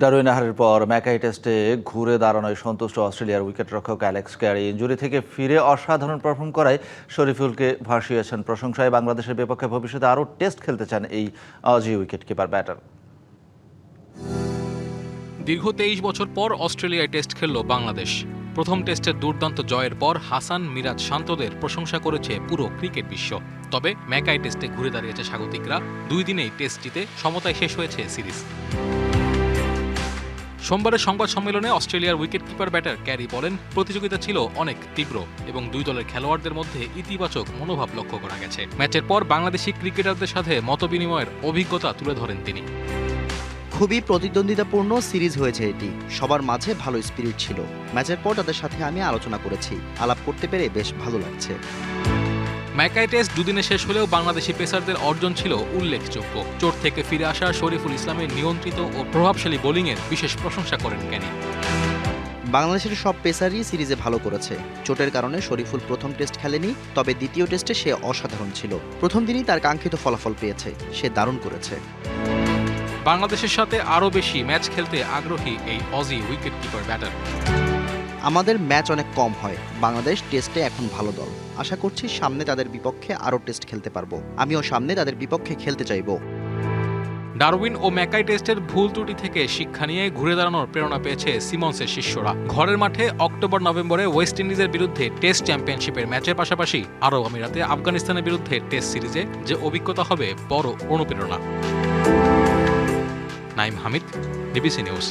Darwin হারের পর Mackay টেস্টে ঘুরে দাঁড়ানোয় সন্তুষ্ট অস্ট্রেলিয়ার উইকেটরক্ষক অ্যালেক্স ক্যারি ইনজুরি থেকে ফিরে অসাধারণ পারফর্ম করায় শরীফুলকে ভাসিয়েছেন প্রশংসায়। বাংলাদেশের বিপক্ষে ভবিষ্যতে আরও টেস্ট খেলতে চান এই অজি উইকেটকিপার ব্যাটার। দীর্ঘ 23 বছর পর অস্ট্রেলিয়ায় টেস্ট খেলল বাংলাদেশ। প্রথম টেস্টের দুর্দান্ত জয়ের পর হাসান, মিরাজ, শান্তদের প্রশংসা করেছে পুরো ক্রিকেট বিশ্ব। তবে ম্যাকাই টেস্টে ঘুরে দাঁড়িয়েছে স্বাগতিকরা। 2 দিনেই টেস্ট জিতে সমতায় শেষ হয়েছে সিরিজ। সোমবারের সংবাদ সম্মেলনে অস্ট্রেলিয়ার উইকেটকিপার ব্যাটার ক্যারি বলেন, প্রতিযোগিতা ছিল অনেক তীব্র এবং দুই দলের খেলোয়াড়দের মধ্যে ইতিবাচক মনোভাব লক্ষ্য করা গেছে। ম্যাচের পর বাংলাদেশি ক্রিকেটারদের সাথে মতবিনিময়ের অভিজ্ঞতা তুলে ধরেন তিনি। খুবই প্রতিদ্বন্দ্বিতাপূর্ণ সিরিজ হয়েছে এটি। সবার মাঝে ভালো স্পিরিট ছিল। ম্যাচের পর তাদের সাথে আমি আলোচনা করেছি। আলাপ করতে পেরে বেশ ভালো লাগছে। ম্যাকাই টেস্ট দুদিনে শেষ হলেও বাংলাদেশি পেসারদের অর্জন ছিল উল্লেখযোগ্য। চোট থেকে ফিরে আসা শরীফুল ইসলামের নিয়ন্ত্রিত ও প্রভাবশালী বোলিংয়ের বিশেষ প্রশংসা করেন ক্যানি। বাংলাদেশের সব পেসারই সিরিজে ভালো করেছে। চোটের কারণে শরীফুল প্রথম টেস্ট খেলেনি, তবে দ্বিতীয় টেস্টে সে অসাধারণ ছিল। প্রথম দিনই তার কাঙ্ক্ষিত ফলাফল পেয়েছে। সে দারুণ করেছে। বাংলাদেশের সাথে আরও বেশি ম্যাচ খেলতে আগ্রহী এই অজি উইকেটকিপার ব্যাটার। আমাদের ম্যাচ অনেক কম হয়। বাংলাদেশ টেস্টে এখন ভালো দল। আশা করছি সামনে তাদের বিপক্ষে আরও টেস্ট খেলতে পারবো। আমিও সামনে তাদের বিপক্ষে খেলতে চাইবো। ডারউইন ও ম্যাকাই টেস্টের ভুল ত্রুটি থেকে শিক্ষা নিয়ে ঘুরে দাঁড়ানোর প্রেরণা পেয়েছে সিমন্সের শিষ্যরা। ঘরের মাঠে অক্টোবর-নভেম্বরে ওয়েস্ট ইন্ডিজের বিরুদ্ধে টেস্ট চ্যাম্পিয়নশিপের ম্যাচের পাশাপাশি আরব আমিরাতে আফগানিস্তানের বিরুদ্ধে টেস্ট সিরিজে যে অভিজ্ঞতা হবে বড় অনুপ্রেরণা। Naim Hamid, BBC news.